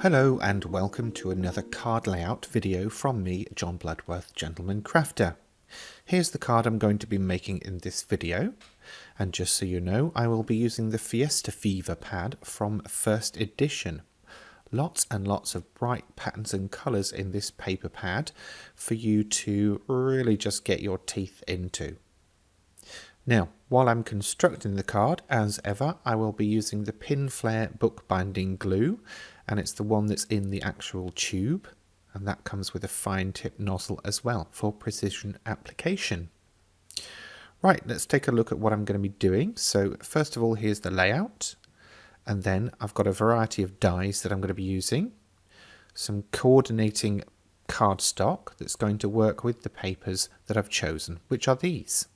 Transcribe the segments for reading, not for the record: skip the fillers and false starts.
Hello and welcome to another card layout video from me, John Bloodworth, Gentleman Crafter. Here's the card I'm going to be making in this video, and just so you know, I will be using the Fiesta Fever pad from first edition. Lots and lots of bright patterns and colours in this paper pad for you to really just get your teeth into. Now, while I'm constructing the card, as ever, I will be using the Pinflair bookbinding glue, and it's the one that's in the actual tube, and that comes with a fine tip nozzle as well for precision application. Right, let's take a look at what I'm going to be doing. So first of all, here's the layout, and then I've got a variety of dies that I'm going to be using, some coordinating cardstock that's going to work with the papers that I've chosen, which are these.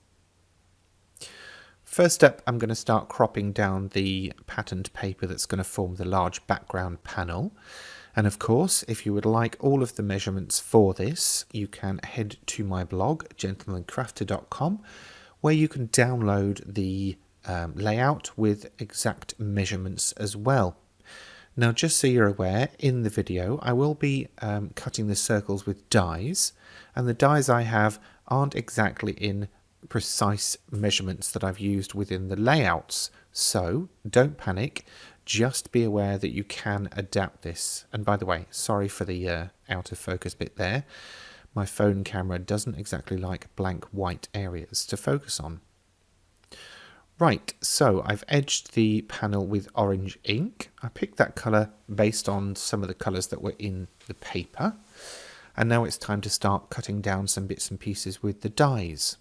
First up, I'm going to start cropping down the patterned paper that's going to form the large background panel. And of course, if you would like all of the measurements for this, you can head to my blog, gentlemancrafter.com, where you can download the layout with exact measurements as well. Now, just so you're aware, in the video, I will be cutting the circles with dies, and the dies I have aren't exactly in precise measurements that I've used within the layouts, so don't panic, just be aware that you can adapt this. And by the way, sorry for the out of focus bit there, my phone camera doesn't exactly like blank white areas to focus on. Right, so I've edged the panel with orange ink. I picked that colour based on some of the colours that were in the paper, and now it's time to start cutting down some bits and pieces with the dies.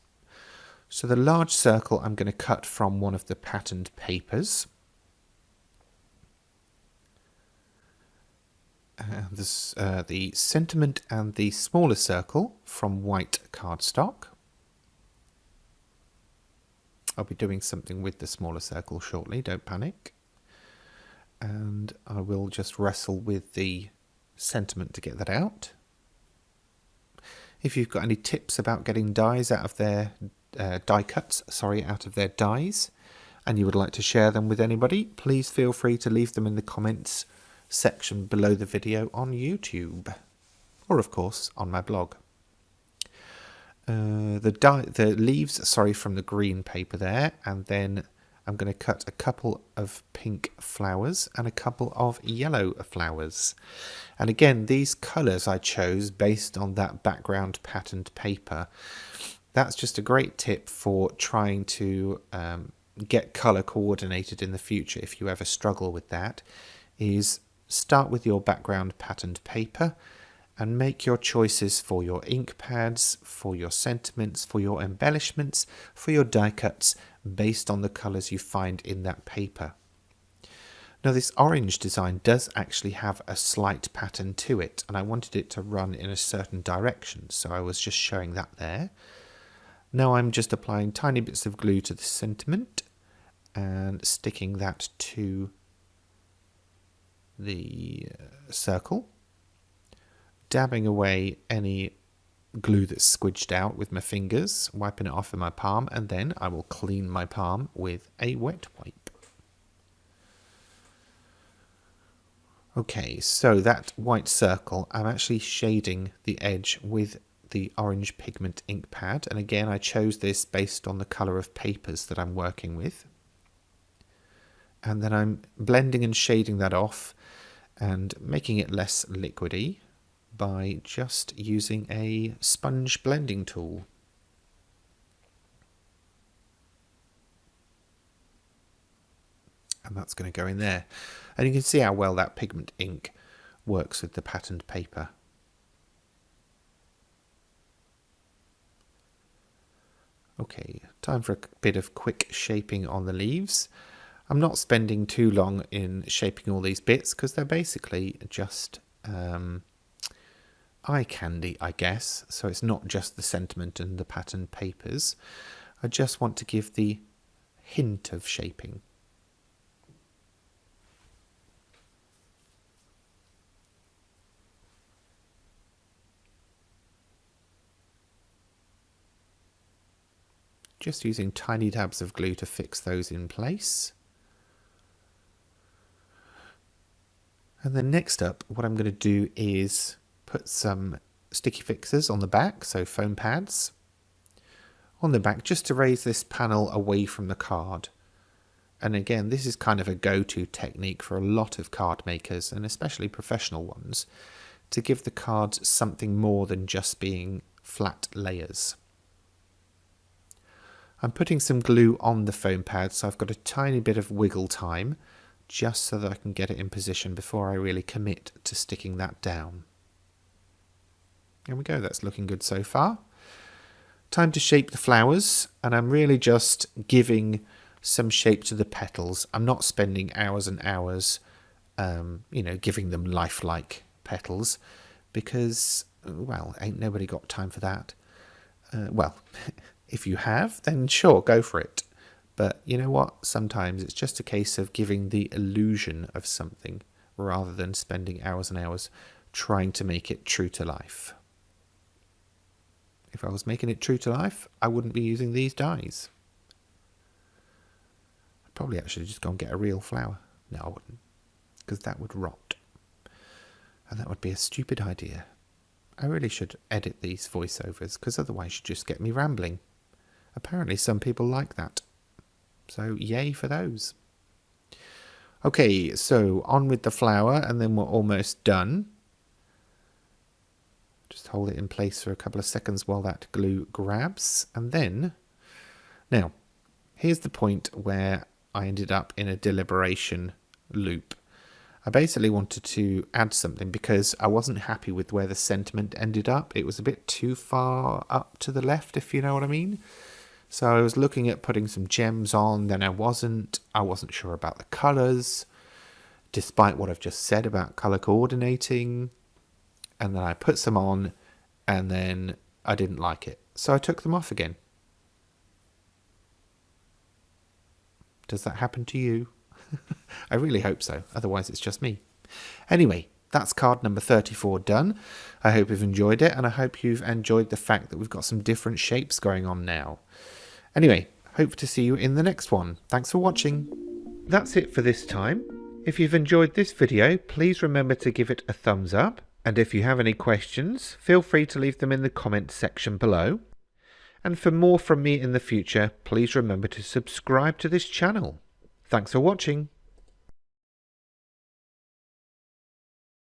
So the large circle I'm going to cut from one of the patterned papers. The sentiment and the smaller circle from white cardstock. I'll be doing something with the smaller circle shortly, don't panic. And I will just wrestle with the sentiment to get that out. If you've got any tips about getting dies out of their die cuts, out of their dies, and you would like to share them with anybody, please feel free to leave them in the comments section below the video on YouTube, or of course on my blog. The leaves, from the green paper there, and then I'm going to cut a couple of pink flowers and a couple of yellow flowers. And again, these colours I chose based on that background patterned paper. That's just a great tip for trying to get colour coordinated in the future if you ever struggle with that, is start with your background patterned paper and make your choices for your ink pads, for your sentiments, for your embellishments, for your die cuts based on the colours you find in that paper. Now this orange design does actually have a slight pattern to it, and I wanted it to run in a certain direction, so I was just showing that there. Now I'm just applying tiny bits of glue to the sentiment and sticking that to the circle, dabbing away any glue that's squidged out with my fingers, wiping it off in my palm, and then I will clean my palm with a wet wipe. Okay, so that white circle, I'm actually shading the edge with the orange pigment ink pad, and again I chose this based on the colour of papers that I'm working with. And then I'm blending and shading that off and making it less liquidy by just using a sponge blending tool. And that's going to go in there. And you can see how well that pigment ink works with the patterned paper. Okay, time for a bit of quick shaping on the leaves. I'm not spending too long in shaping all these bits because they're basically just eye candy, I guess. So it's not just the sentiment and the patterned papers. I just want to give the hint of shaping. Just using tiny dabs of glue to fix those in place. And then next up, what I'm going to do is put some sticky fixers on the back, so foam pads on the back, just to raise this panel away from the card. And again, this is kind of a go-to technique for a lot of card makers, and especially professional ones, to give the cards something more than just being flat layers. I'm putting some glue on the foam pad, so I've got a tiny bit of wiggle time, just so that I can get it in position before I really commit to sticking that down. There we go, that's looking good so far. Time to shape the flowers, and I'm really just giving some shape to the petals. I'm not spending hours and hours, giving them lifelike petals, because, well, ain't nobody got time for that. Well, if you have, then sure, go for it. But you know what? Sometimes it's just a case of giving the illusion of something rather than spending hours and hours trying to make it true to life. If I was making it true to life, I wouldn't be using these dies. I'd probably actually just go and get a real flower. No, I wouldn't, because that would rot. And that would be a stupid idea. I really should edit these voiceovers, because otherwise you just get me rambling. Apparently some people like that. So yay for those. Okay, so on with the flower, and then we're almost done. Just hold it in place for a couple of seconds while that glue grabs. And then, now, here's the point where I ended up in a deliberation loop. I basically wanted to add something because I wasn't happy with where the sentiment ended up. It was a bit too far up to the left, if you know what I mean. So I was looking at putting some gems on, then I wasn't sure about the colours, despite what I've just said about colour coordinating. And then I put some on, and then I didn't like it. So I took them off again. Does that happen to you? I really hope so, otherwise it's just me. Anyway, that's card number 34 done. I hope you've enjoyed it, and I hope you've enjoyed the fact that we've got some different shapes going on now. Anyway, hope to see you in the next one. Thanks for watching. That's it for this time. If you've enjoyed this video, please remember to give it a thumbs up. And if you have any questions, feel free to leave them in the comments section below. And for more from me in the future, please remember to subscribe to this channel. Thanks for watching.